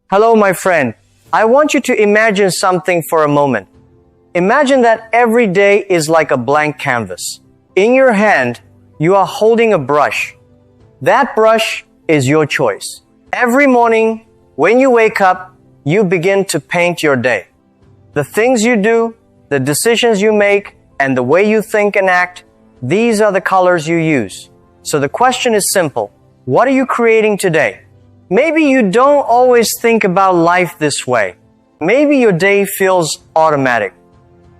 Hello, my friend. I want you to imagine something for a moment. Imagine that every day is like a blank canvas. In your hand, you are holding a brush. That brush is your choice. Every morning, when you wake up, you begin to paint your day. The things you do, the decisions you make, and the way you think and act, these are the colors you use. So the question is simple. What are you creating today? Maybe you don't always think about life this way. Maybe your day feels automatic.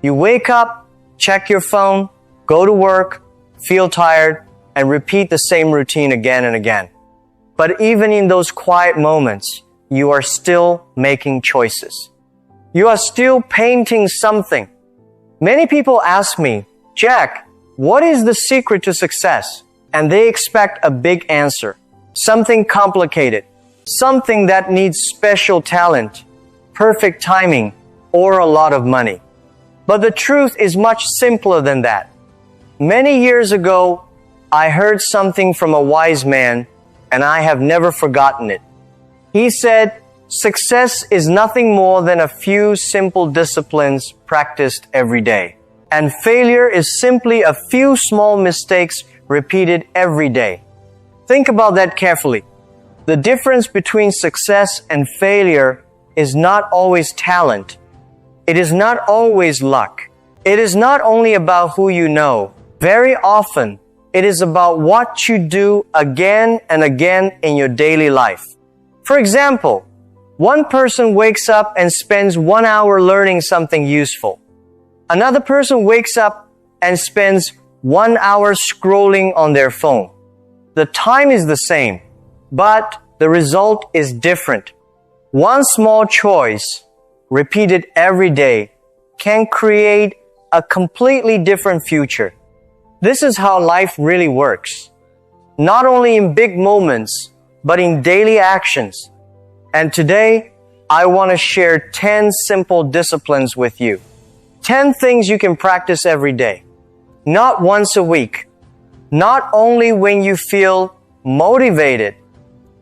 You wake up, check your phone, go to work, feel tired, and repeat the same routine again and again. But even in those quiet moments, you are still making choices. You are still painting something. Many people ask me, Jack, what is the secret to success? And they expect a big answer, something complicated, something that needs special talent, perfect timing, or a lot of money. But the truth is much simpler than that. Many years ago, I heard something from a wise man, and I have never forgotten it. He said, success is nothing more than a few simple disciplines practiced every day. And failure is simply a few small mistakes repeated every day. Think about that carefully. The difference between success and failure is not always talent. It is not always luck. It is not only about who you know. Very often, it is about what you do again and again in your daily life. For example, one person wakes up and spends 1 hour learning something useful. Another person wakes up and spends 1 hour scrolling on their phone. The time is the same, but the result is different. One small choice, repeated every day, can create a completely different future. This is how life really works. Not only in big moments, but in daily actions. And today, I want to share 10 simple disciplines with you. 10 things you can practice every day. Not once a week. Not only when you feel motivated,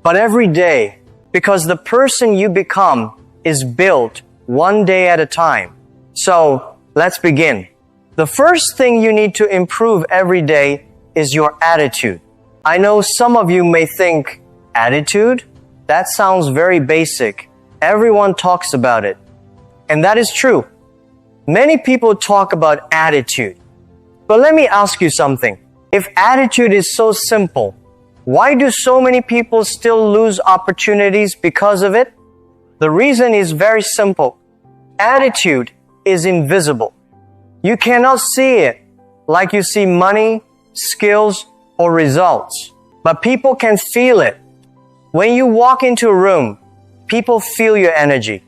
but every day, because the person you become is built one day at a time. So, let's begin. The first thing you need to improve every day is your attitude. I know some of you may think, attitude? That sounds very basic. Everyone talks about it. And that is true. Many people talk about attitude. But let me ask you something. If attitude is so simple, why do so many people still lose opportunities because of it? The reason is very simple. Attitude is invisible. You cannot see it like you see money, skills, or results. But people can feel it. When you walk into a room, people feel your energy.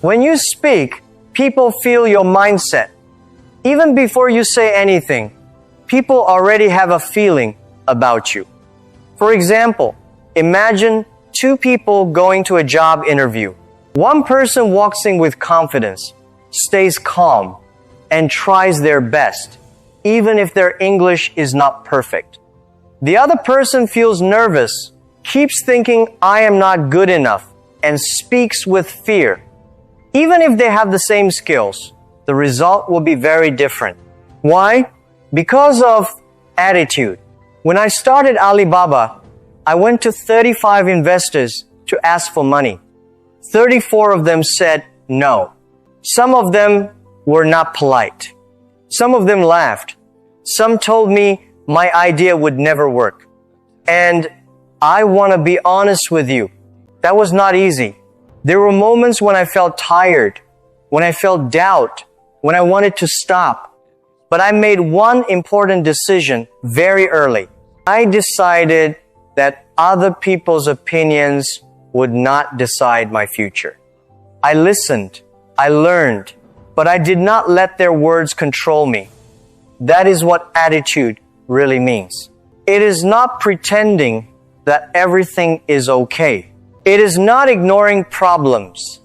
When you speak, people feel your mindset. Even before you say anything, people already have a feeling about you. For example, imagine two people going to a job interview. One person walks in with confidence, stays calm, and tries their best, even if their English is not perfect. The other person feels nervous, keeps thinking, I am not good enough, and speaks with fear. Even if they have the same skills, the result will be very different. Why? Because of attitude. When I started Alibaba, I went to 35 investors to ask for money. 34 of them said no. Some of them were not polite. Some of them laughed. Some told me my idea would never work. And I want to be honest with you. That was not easy. There were moments when I felt tired, when I felt doubt, when I wanted to stop. But I made one important decision very early. I decided that other people's opinions would not decide my future. I listened, I learned, but I did not let their words control me. That is what attitude really means. It is not pretending that everything is okay. It is not ignoring problems.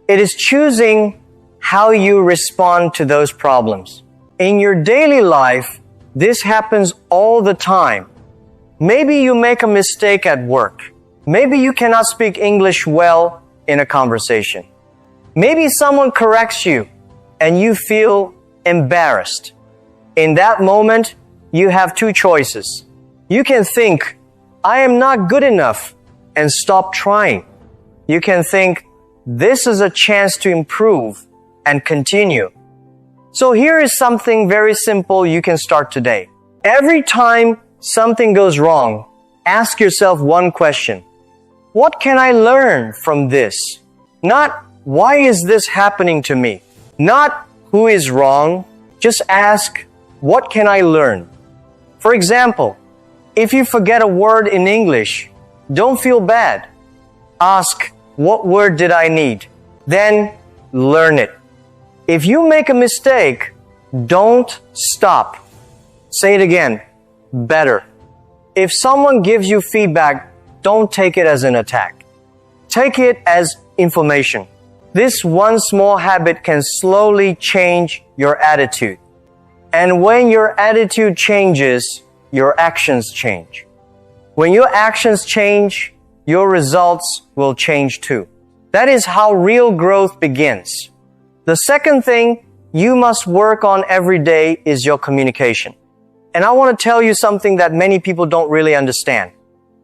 It is choosing how you respond to those problems. In your daily life, this happens all the time. Maybe you make a mistake at work. Maybe you cannot speak English well in a conversation. Maybe someone corrects you and you feel embarrassed. In that moment, you have two choices. You can think, I am not good enough, and stop trying. You can think, this is a chance to improve, and continue. So here is something very simple you can start today. Every time something goes wrong, ask yourself one question. What can I learn from this? Not, why is this happening to me? Not, who is wrong? Just ask, what can I learn? For example, if you forget a word in English, don't feel bad. Ask, what word did I need? Then learn it. If you make a mistake, don't stop. Say it again, better. If someone gives you feedback, don't take it as an attack. Take it as information. This one small habit can slowly change your attitude. And when your attitude changes, your actions change. When your actions change, your results will change too. That is how real growth begins. The second thing you must work on every day is your communication. And I want to tell you something that many people don't really understand.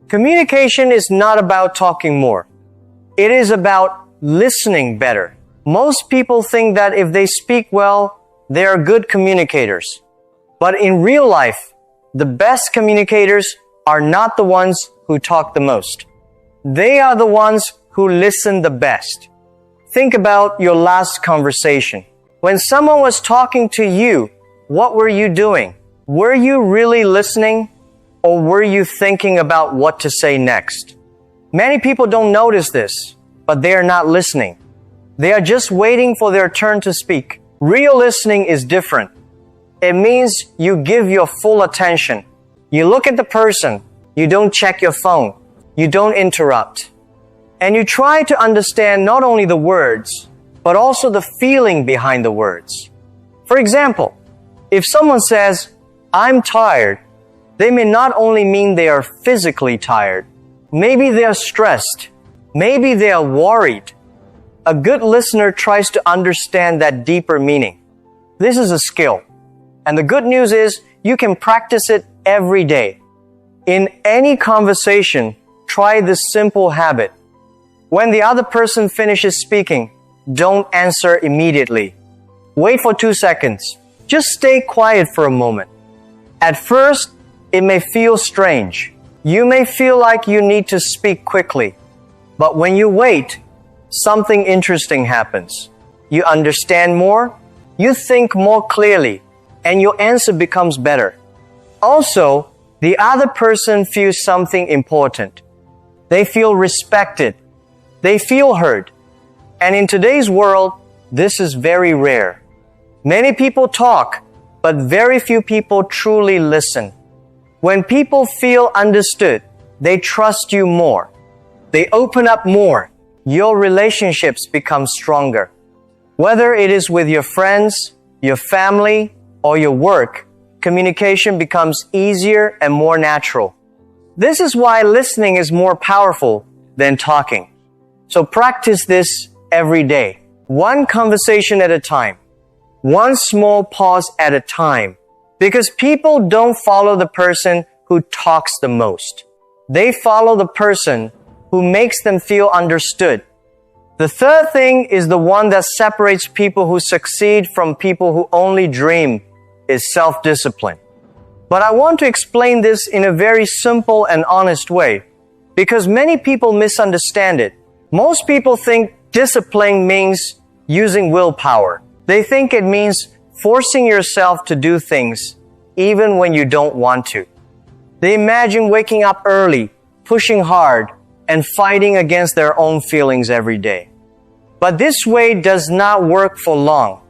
Communication is not about talking more. It is about listening better. Most people think that if they speak well, they are good communicators. But in real life, the best communicators are not the ones who talk the most. They are the ones who listen the best. Think about your last conversation. When someone was talking to you, what were you doing? Were you really listening, or were you thinking about what to say next? Many people don't notice this, but they are not listening. They are just waiting for their turn to speak. Real listening is different. It means you give your full attention. You look at the person. You don't check your phone. You don't interrupt. And you try to understand not only the words, but also the feeling behind the words. For example, if someone says, I'm tired, they may not only mean they are physically tired. Maybe they are stressed. Maybe they are worried. A good listener tries to understand that deeper meaning. This is a skill. And the good news is you can practice it every day. In any conversation, try this simple habit. When the other person finishes speaking, don't answer immediately. Wait for 2 seconds. Just stay quiet for a moment. At first, it may feel strange. You may feel like you need to speak quickly. But when you wait, something interesting happens. You understand more, you think more clearly, and your answer becomes better. Also, the other person feels something important. They feel respected. They feel heard. And in today's world, this is very rare. Many people talk, but very few people truly listen. When people feel understood, they trust you more. They open up more. Your relationships become stronger. Whether it is with your friends, your family, or your work, communication becomes easier and more natural. This is why listening is more powerful than talking. So practice this every day. One conversation at a time. One small pause at a time. Because people don't follow the person who talks the most. They follow the person who makes them feel understood. The third thing is the one that separates people who succeed from people who only dream is self-discipline. But I want to explain this in a very simple and honest way because many people misunderstand it. Most people think discipline means using willpower. They think it means forcing yourself to do things even when you don't want to. They imagine waking up early, pushing hard, and fighting against their own feelings every day. But this way does not work for long.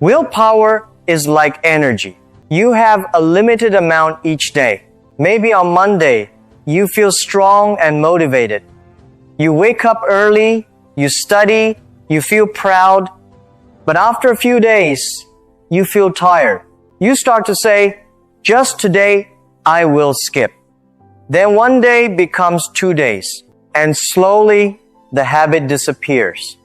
Willpower is like energy. You have a limited amount each day. Maybe on Monday, you feel strong and motivated. You wake up early, you study, you feel proud. But after a few days, you feel tired. You start to say, just today, I will skip. Then one day becomes 2 days. And slowly, the habit disappears.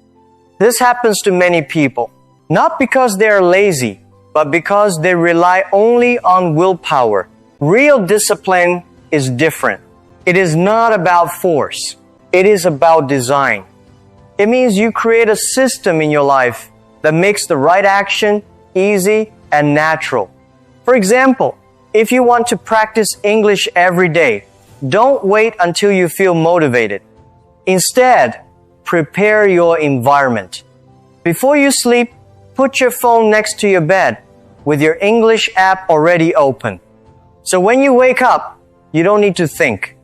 This happens to many people, not because they are lazy, but because they rely only on willpower. Real discipline is different. It is not about force. It is about design. It means you create a system in your life that makes the right action easy and natural. For example, if you want to practice English every day, don't wait until you feel motivated. Instead, prepare your environment. Before you sleep, put your phone next to your bed with your English app already open. So when you wake up, you don't need to think.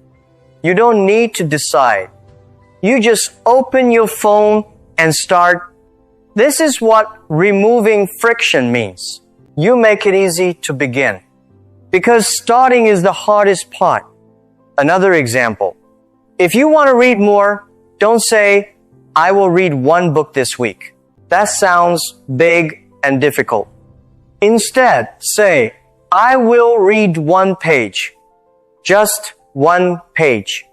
You don't need to decide. You just open your phone and start. This is what removing friction means. You make it easy to begin. Because starting is the hardest part. Another example. If you want to read more, don't say, I will read one book this week. That sounds big and difficult. Instead, say, I will read one page. Just one page.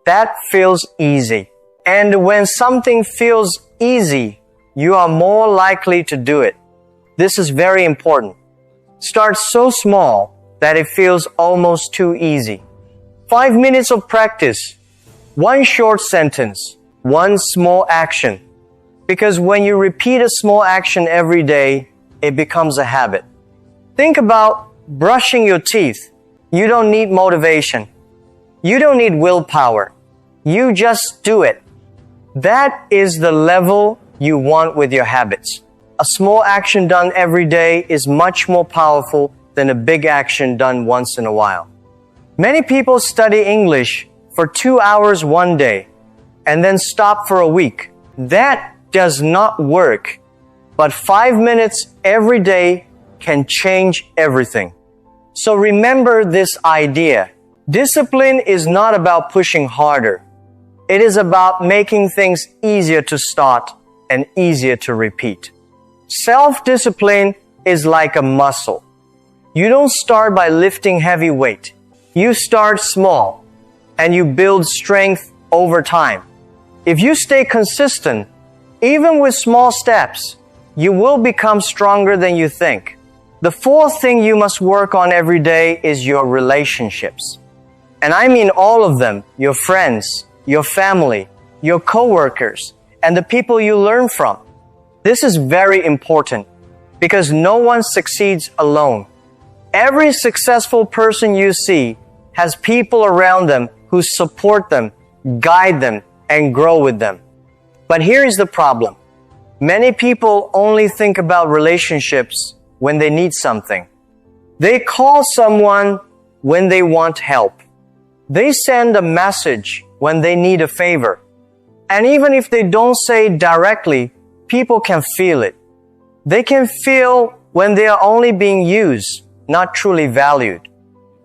That feels easy. And when something feels easy, you are more likely to do it. This is very important. Start so small that it feels almost too easy. 5 minutes of practice. One short sentence. One small action. Because when you repeat a small action every day, it becomes a habit. Think about brushing your teeth. You don't need motivation. You don't need willpower. You just do it. That is the level you want with your habits. A small action done every day is much more powerful than a big action done once in a while. Many people study English for 2 hours one day and then stop for a week. That does not work. But 5 minutes every day can change everything. So remember this idea. Discipline is not about pushing harder. It is about making things easier to start and easier to repeat. Self-discipline is like a muscle. You don't start by lifting heavy weight. You start small and you build strength over time. If you stay consistent, even with small steps, you will become stronger than you think. The fourth thing you must work on every day is your relationships. And I mean all of them, your friends, your family, your coworkers, and the people you learn from. This is very important because no one succeeds alone. Every successful person you see has people around them who support them, guide them, and grow with them. But here is the problem. Many people only think about relationships when they need something. They call someone when they want help. They send a message when they need a favor. And even if they don't say it directly, people can feel it. They can feel when they are only being used, not truly valued.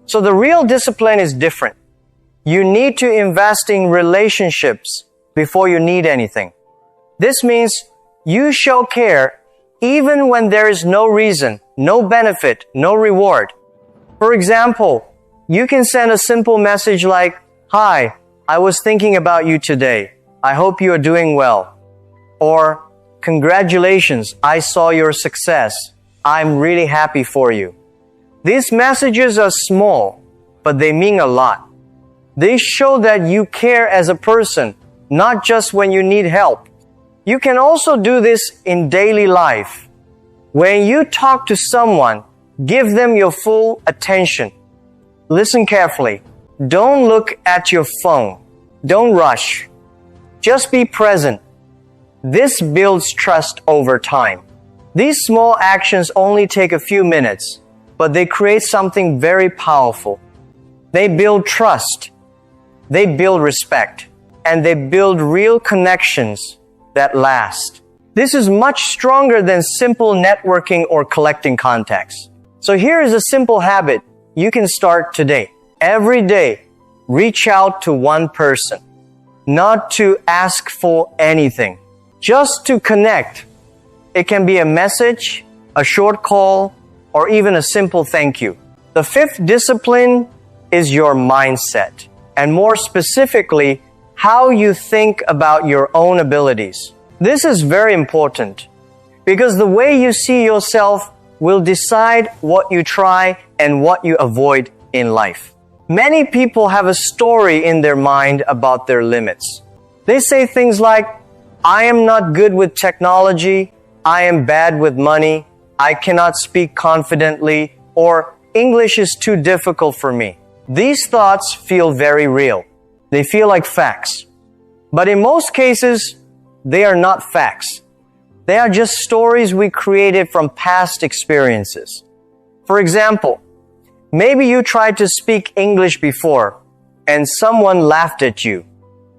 So the real discipline is different. You need to invest in relationships before you need anything. This means you show care even when there is no reason, no benefit, no reward. For example, you can send a simple message like, Hi, I was thinking about you today. I hope you are doing well. Or, Congratulations, I saw your success. I'm really happy for you. These messages are small, but they mean a lot. They show that you care as a person, not just when you need help. You can also do this in daily life. When you talk to someone, give them your full attention. Listen carefully. Don't look at your phone. Don't rush. Just be present. This builds trust over time. These small actions only take a few minutes, but they create something very powerful. They build trust. They build respect. And they build real connections that last. This is much stronger than simple networking or collecting contacts. So here is a simple habit you can start today. Every day, reach out to one person. Not to ask for anything. Just to connect. It can be a message, a short call, or even a simple thank you. The fifth discipline is your mindset. And more specifically, how you think about your own abilities. This is very important because the way you see yourself will decide what you try and what you avoid in life. Many people have a story in their mind about their limits. They say things like, I am not good with technology, I am bad with money, I cannot speak confidently, or English is too difficult for me. These thoughts feel very real. They feel like facts. But in most cases, they are not facts. They are just stories we created from past experiences. For example, maybe you tried to speak English before and someone laughed at you.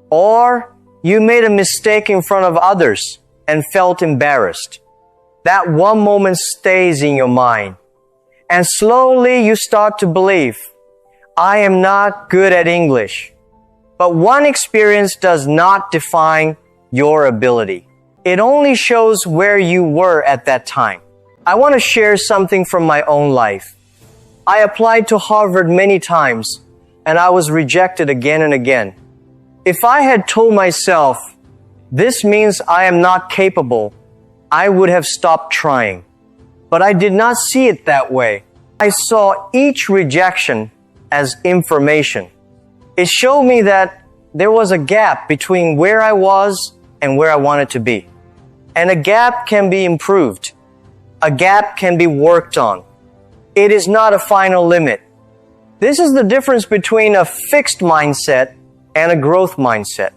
Or you made a mistake in front of others and felt embarrassed. That one moment stays in your mind. And slowly you start to believe, I am not good at English. But one experience does not define your ability. It only shows where you were at that time. I want to share something from my own life. I applied to Harvard many times and I was rejected again and again. If I had told myself, this means I am not capable, I would have stopped trying. But I did not see it that way. I saw each rejection as information. It showed me that there was a gap between where I was and where I wanted to be. And a gap can be improved. A gap can be worked on. It is not a final limit. This is the difference between a fixed mindset and a growth mindset.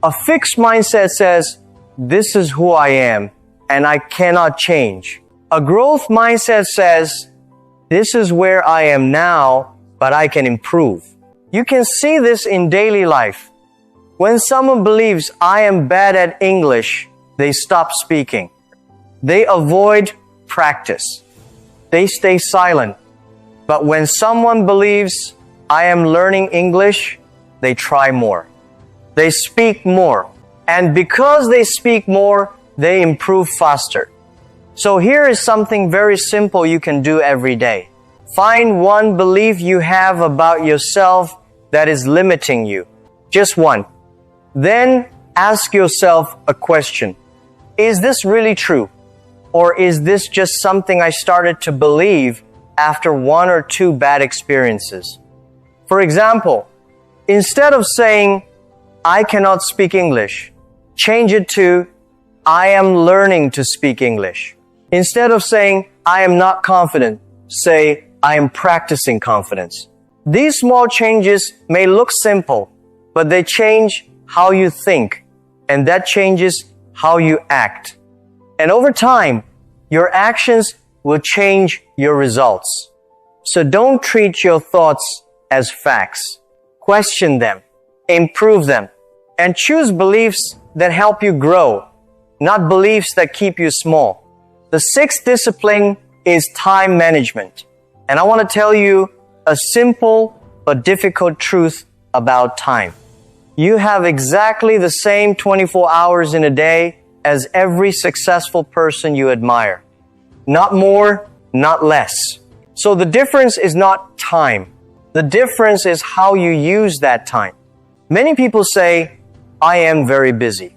A fixed mindset says, this is who I am and I cannot change. A growth mindset says, this is where I am now, but I can improve. You can see this in daily life. When someone believes I am bad at English, they stop speaking. They avoid practice. They stay silent. But when someone believes I am learning English, they try more. They speak more. And because they speak more, they improve faster. So here is something very simple you can do every day. Find one belief you have about yourself that is limiting you. Just one. Then ask yourself a question. Is this really true? Or is this just something I started to believe after one or two bad experiences? For example, instead of saying, I cannot speak English, change it to, I am learning to speak English. Instead of saying, I am not confident, say, I am practicing confidence. These small changes may look simple, but they change how you think, and that changes how you act. And over time, your actions will change your results. So don't treat your thoughts as facts. Question them, improve them, and choose beliefs that help you grow, not beliefs that keep you small. The sixth discipline is time management. And I want to tell you a simple but difficult truth about time. You have exactly the same 24 hours in a day as every successful person you admire. Not more, not less. So the difference is not time. The difference is how you use that time. Many people say, I am very busy.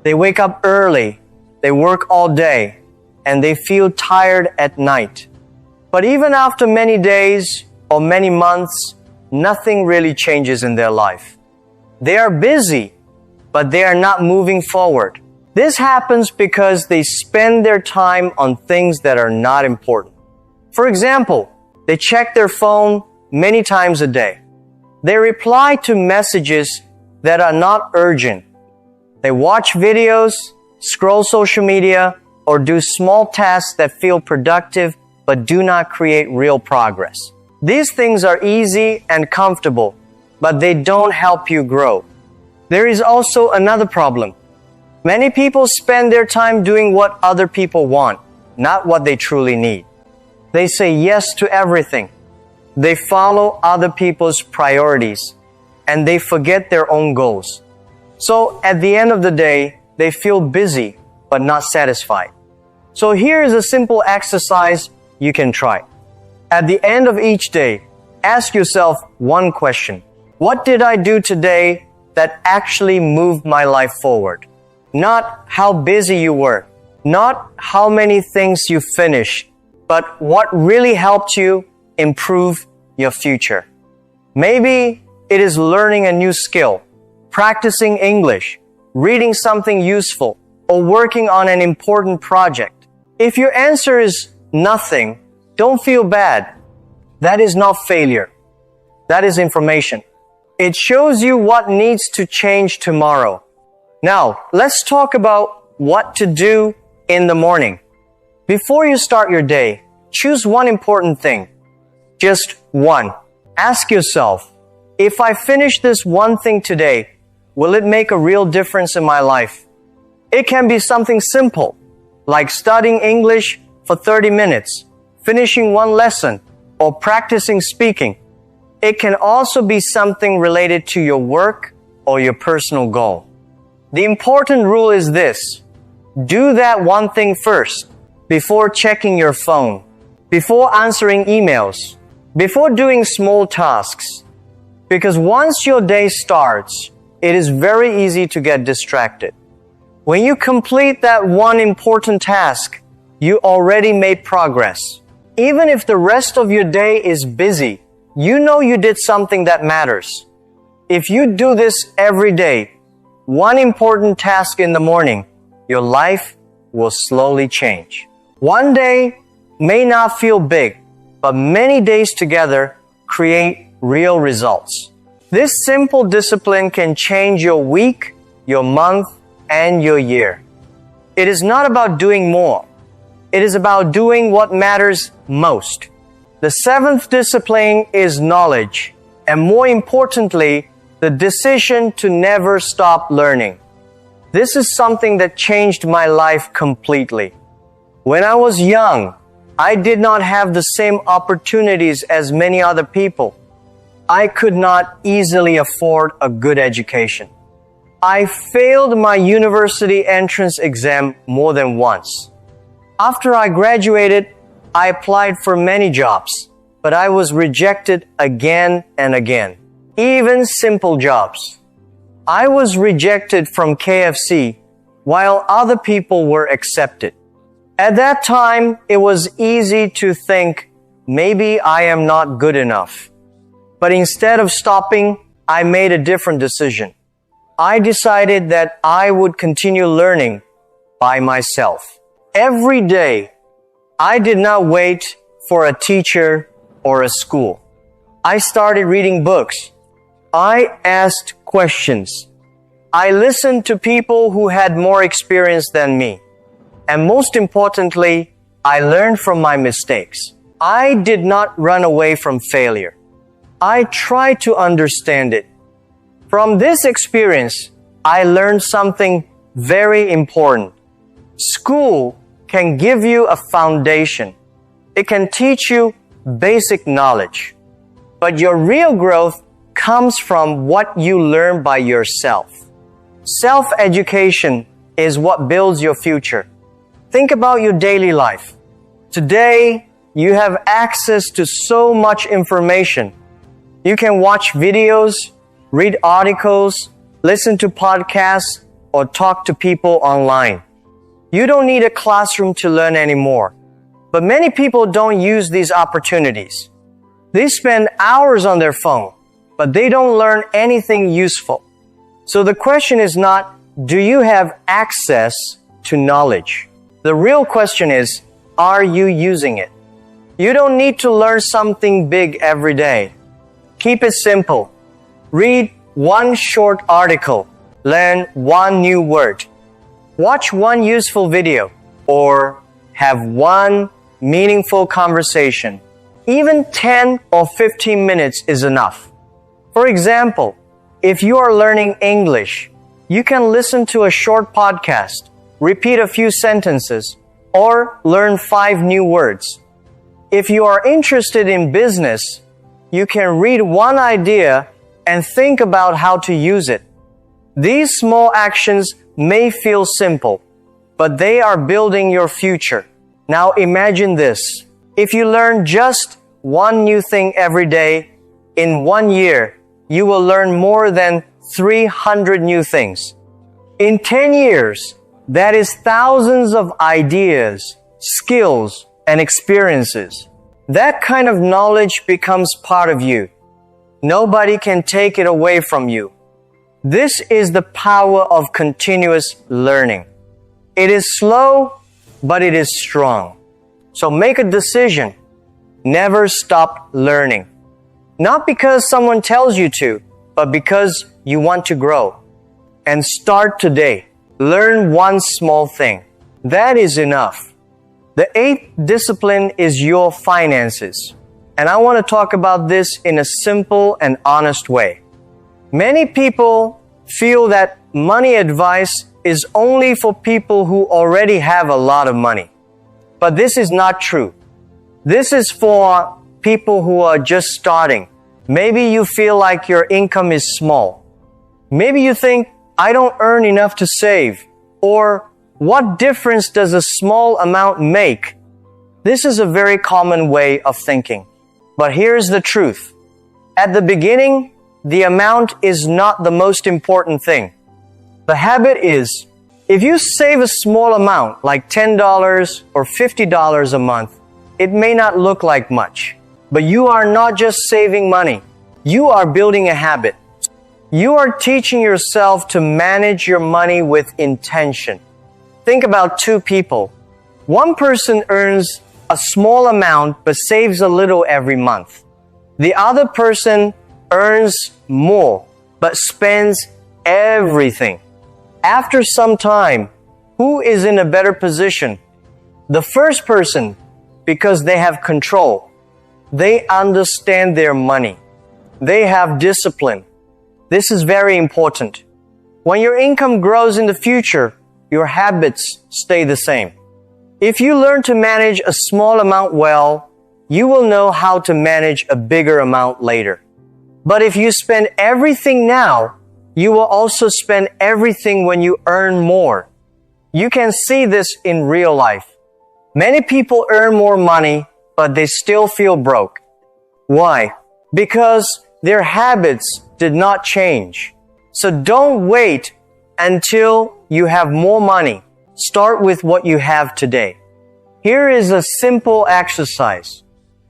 They wake up early, they work all day, and they feel tired at night. But even after many days or many months, nothing really changes in their life. They are busy, but they are not moving forward. This happens because they spend their time on things that are not important. For example, they check their phone many times a day. They reply to messages that are not urgent. They watch videos, scroll social media, or do small tasks that feel productive but do not create real progress. These things are easy and comfortable, but they don't help you grow. There is also another problem. Many people spend their time doing what other people want, not what they truly need. They say yes to everything. They follow other people's priorities, and they forget their own goals. So at the end of the day, they feel busy but not satisfied. So here is a simple exercise you can try. At the end of each day, ask yourself one question. What did I do today that actually moved my life forward. Not how busy you were, not how many things you finished, but what really helped you improve your future. Maybe it is learning a new skill, practicing English, reading something useful, or working on an important project. If your answer is nothing, don't feel bad. That is not failure. That is information. It shows you what needs to change tomorrow. Now, let's talk about what to do in the morning. Before you start your day, choose one important thing. Just one. Ask yourself, if I finish this one thing today, will it make a real difference in my life? It can be something simple, like studying English for 30 minutes, finishing one lesson, or practicing speaking. It can also be something related to your work or your personal goal. The important rule is this: do that one thing first, before checking your phone, before answering emails, before doing small tasks. Because once your day starts, it is very easy to get distracted. When you complete that one important task, you already made progress. Even if the rest of your day is busy, you know you did something that matters. If you do this every day, one important task in the morning, your life will slowly change. One day may not feel big, but many days together create real results. This simple discipline can change your week, your month, and your year. It is not about doing more. It is about doing what matters most. The seventh discipline is knowledge, and more importantly, the decision to never stop learning. This is something that changed my life completely. When I was young, I did not have the same opportunities as many other people. I could not easily afford a good education. I failed my university entrance exam more than once. After I graduated, I applied for many jobs, but I was rejected again and again, even simple jobs. I was rejected from KFC while other people were accepted. At that time, it was easy to think, maybe I am not good enough. But instead of stopping, I made a different decision. I decided that I would continue learning by myself. Every day, I did not wait for a teacher or a school. I started reading books. I asked questions. I listened to people who had more experience than me. And most importantly, I learned from my mistakes. I did not run away from failure. I tried to understand it. From this experience, I learned something very important. School can give you a foundation. It can teach you basic knowledge. But your real growth comes from what you learn by yourself. Self-education is what builds your future. Think about your daily life. Today, you have access to so much information. You can watch videos, read articles, listen to podcasts, or talk to people online. You don't need a classroom to learn anymore. But many people don't use these opportunities. They spend hours on their phone, but they don't learn anything useful. So the question is not, do you have access to knowledge? The real question is, are you using it? You don't need to learn something big every day. Keep it simple. Read one short article. Learn one new word. Watch one useful video. Or have one meaningful conversation. Even 10 or 15 minutes is enough. For example, if you are learning English, you can listen to a short podcast, repeat a few sentences, or learn 5 new words. If you are interested in business, you can read one idea and think about how to use it. These small actions may feel simple, but they are building your future. Now imagine this. If you learn just one new thing every day, in 1 year, you will learn more than 300 new things. In 10 years, that is thousands of ideas, skills, and experiences. That kind of knowledge becomes part of you. Nobody can take it away from you. This is the power of continuous learning. It is slow, but it is strong. So make a decision. Never stop learning. Not because someone tells you to, but because you want to grow. And start today. Learn one small thing. That is enough. The 8th discipline is your finances. And I want to talk about this in a simple and honest way. Many people feel that money advice is only for people who already have a lot of money. But this is not true. This is for people who are just starting. Maybe you feel like your income is small. Maybe you think, I don't earn enough to save. Or, what difference does a small amount make? This is a very common way of thinking. But here's the truth. At the beginning, the amount is not the most important thing. The habit is, if you save a small amount, like $10 or $50 a month, it may not look like much. But you are not just saving money. You are building a habit. You are teaching yourself to manage your money with intention. Think about two people. One person earns a small amount but saves a little every month. The other person earns more but spends everything. After some time, who is in a better position? The first person, because they have control. They understand their money. They have discipline. This is very important. When your income grows in the future, your habits stay the same. If you learn to manage a small amount well, you will know how to manage a bigger amount later. But if you spend everything now, you will also spend everything when you earn more. You can see this in real life. Many people earn more money, but they still feel broke. Why? Because their habits did not change. So don't wait until you have more money. Start with what you have today. Here is a simple exercise.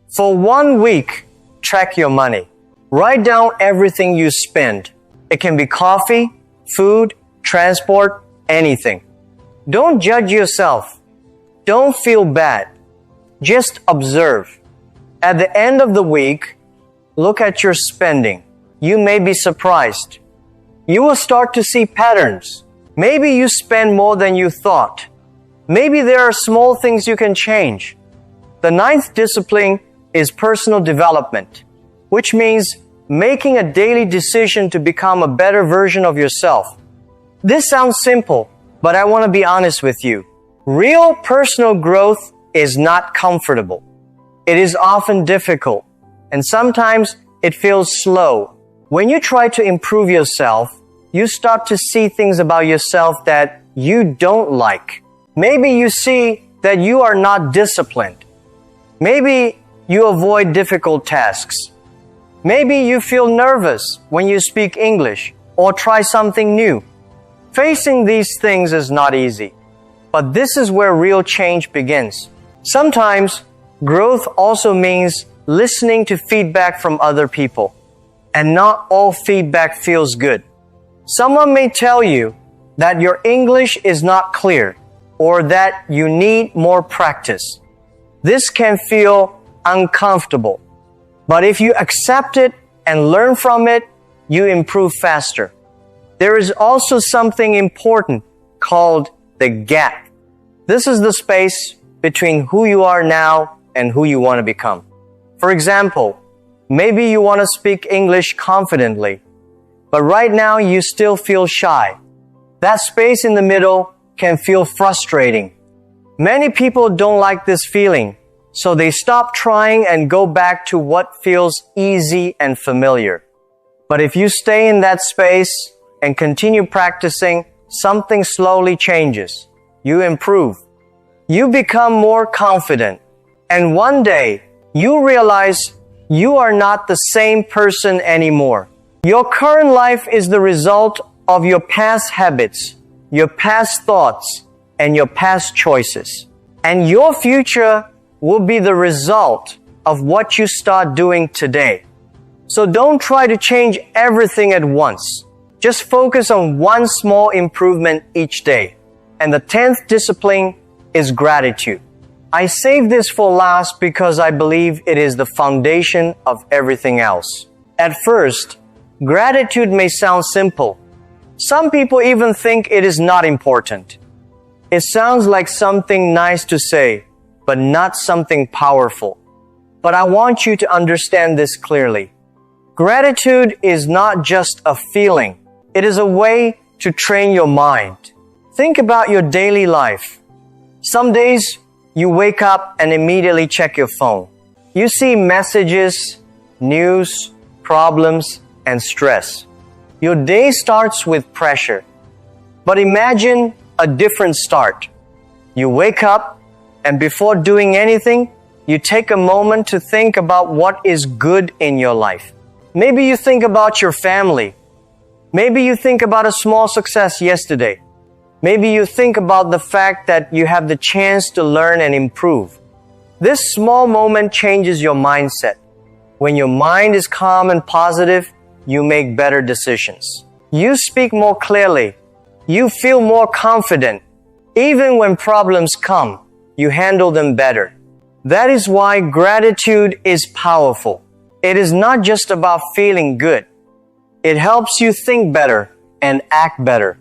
For 1 week, track your money. Write down everything you spend. It can be coffee, food, transport, anything. Don't judge yourself. Don't feel bad. Just observe. At the end of the week, look at your spending. You may be surprised. You will start to see patterns. Maybe you spend more than you thought. Maybe there are small things you can change. The 9th discipline is personal development, which means making a daily decision to become a better version of yourself. This sounds simple, but I want to be honest with you. Real personal growth is not comfortable. It is often difficult, and sometimes it feels slow. When you try to improve yourself, you start to see things about yourself that you don't like. Maybe you see that you are not disciplined. Maybe you avoid difficult tasks. Maybe you feel nervous when you speak English or try something new. Facing these things is not easy, but this is where real change begins. Sometimes growth also means listening to feedback from other people. And not all feedback feels good. Someone may tell you that your English is not clear or that you need more practice. This can feel uncomfortable. But if you accept it and learn from it, you improve faster. There is also something important called the gap. This is the space between who you are now and who you want to become. For example, maybe you want to speak English confidently, but right now you still feel shy. That space in the middle can feel frustrating. Many people don't like this feeling, so they stop trying and go back to what feels easy and familiar. But if you stay in that space and continue practicing, something slowly changes. You improve. You become more confident. And one day, you realize you are not the same person anymore. Your current life is the result of your past habits, your past thoughts, and your past choices. And your future will be the result of what you start doing today. So don't try to change everything at once. Just focus on one small improvement each day. And the 10th discipline is gratitude. I saved this for last because I believe it is the foundation of everything else. At first, gratitude may sound simple. Some people even think it is not important. It sounds like something nice to say, but not something powerful. But I want you to understand this clearly. Gratitude is not just a feeling. It is a way to train your mind. Think about your daily life. Some days you wake up and immediately check your phone. You see messages, news, problems, and stress. Your day starts with pressure. But imagine a different start. You wake up and before doing anything, you take a moment to think about what is good in your life. Maybe you think about your family. Maybe you think about a small success yesterday. Maybe you think about the fact that you have the chance to learn and improve. This small moment changes your mindset. When your mind is calm and positive, you make better decisions. You speak more clearly. You feel more confident. Even when problems come, you handle them better. That is why gratitude is powerful. It is not just about feeling good. It helps you think better and act better.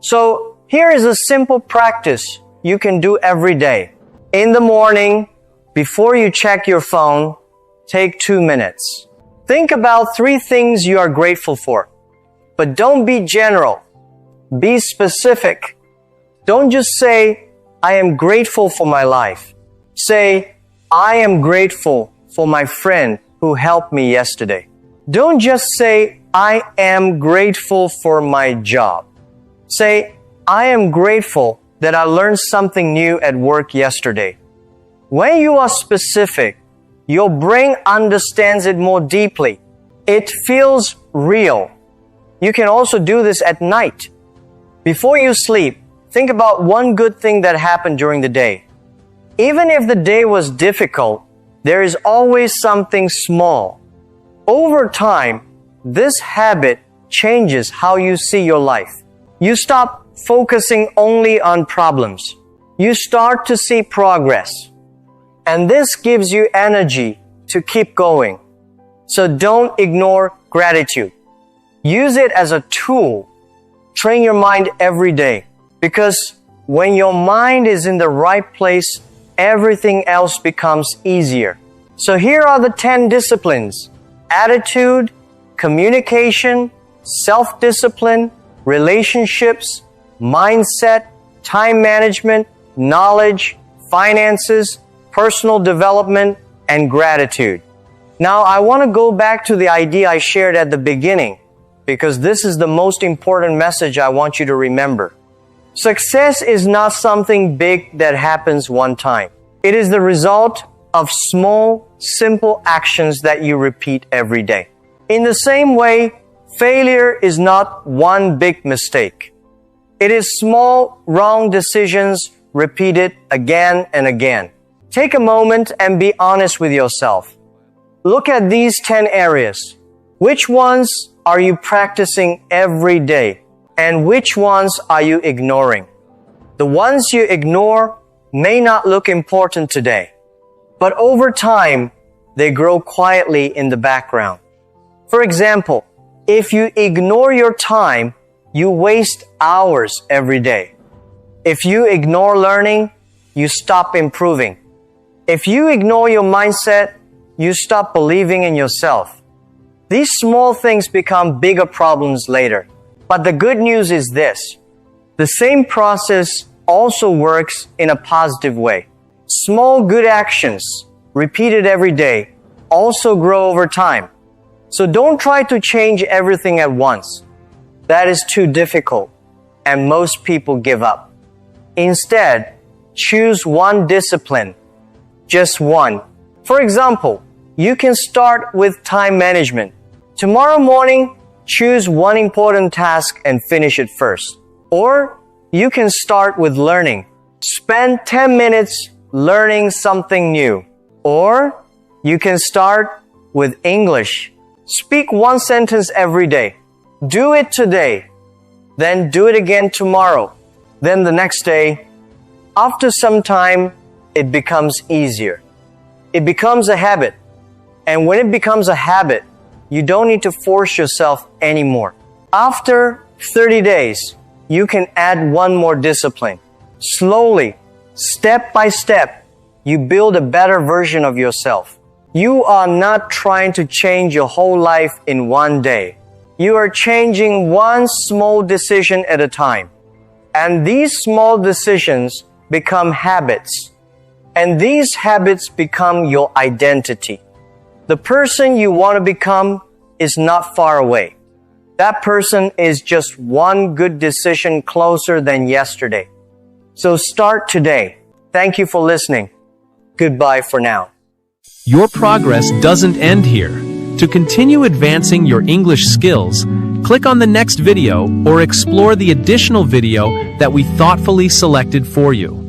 So, here is a simple practice you can do every day. In the morning, before you check your phone, take 2 minutes. Think about 3 things you are grateful for. But don't be general. Be specific. Don't just say, I am grateful for my life. Say, I am grateful for my friend who helped me yesterday. Don't just say, I am grateful for my job. Say, I am grateful that I learned something new at work yesterday. When you are specific, your brain understands it more deeply. It feels real. You can also do this at night. Before you sleep, think about one good thing that happened during the day. Even if the day was difficult, there is always something small. Over time, this habit changes how you see your life. You stop focusing only on problems. You start to see progress. And this gives you energy to keep going. So don't ignore gratitude. Use it as a tool. Train your mind every day. Because when your mind is in the right place, everything else becomes easier. So here are the 10 disciplines: attitude, communication, self-discipline, relationships, mindset, time management, knowledge, finances, personal development, and gratitude. Now, I want to go back to the idea I shared at the beginning, because this is the most important message I want you to remember. Success is not something big that happens one time. It is the result of small, simple actions that you repeat every day. In the same way, failure is not one big mistake. It is small, wrong decisions repeated again and again. Take a moment and be honest with yourself. Look at these 10 areas. Which ones are you practicing every day? And which ones are you ignoring? The ones you ignore may not look important today, but over time, they grow quietly in the background. For example, if you ignore your time, you waste hours every day. If you ignore learning, you stop improving. If you ignore your mindset, you stop believing in yourself. These small things become bigger problems later. But the good news is this: the same process also works in a positive way. Small good actions, repeated every day, also grow over time. So don't try to change everything at once. That is too difficult, and most people give up. Instead, choose one discipline, just one. For example, you can start with time management. Tomorrow morning, Choose one important task and finish it first. Or you can start with learning. Spend 10 minutes learning something new. Or you can start with English. Speak one sentence every day. Do it today. Then do it again tomorrow. Then the next day. After some time, it becomes easier. It becomes a habit. And when it becomes a habit, you don't need to force yourself anymore. After 30 days, you can add one more discipline. Slowly, step by step, you build a better version of yourself. You are not trying to change your whole life in one day. You are changing one small decision at a time. And these small decisions become habits. And these habits become your identity. The person you want to become is not far away. That person is just one good decision closer than yesterday. So start today. Thank you for listening. Goodbye for now. Your progress doesn't end here. To continue advancing your English skills, click on the next video or explore the additional video that we thoughtfully selected for you.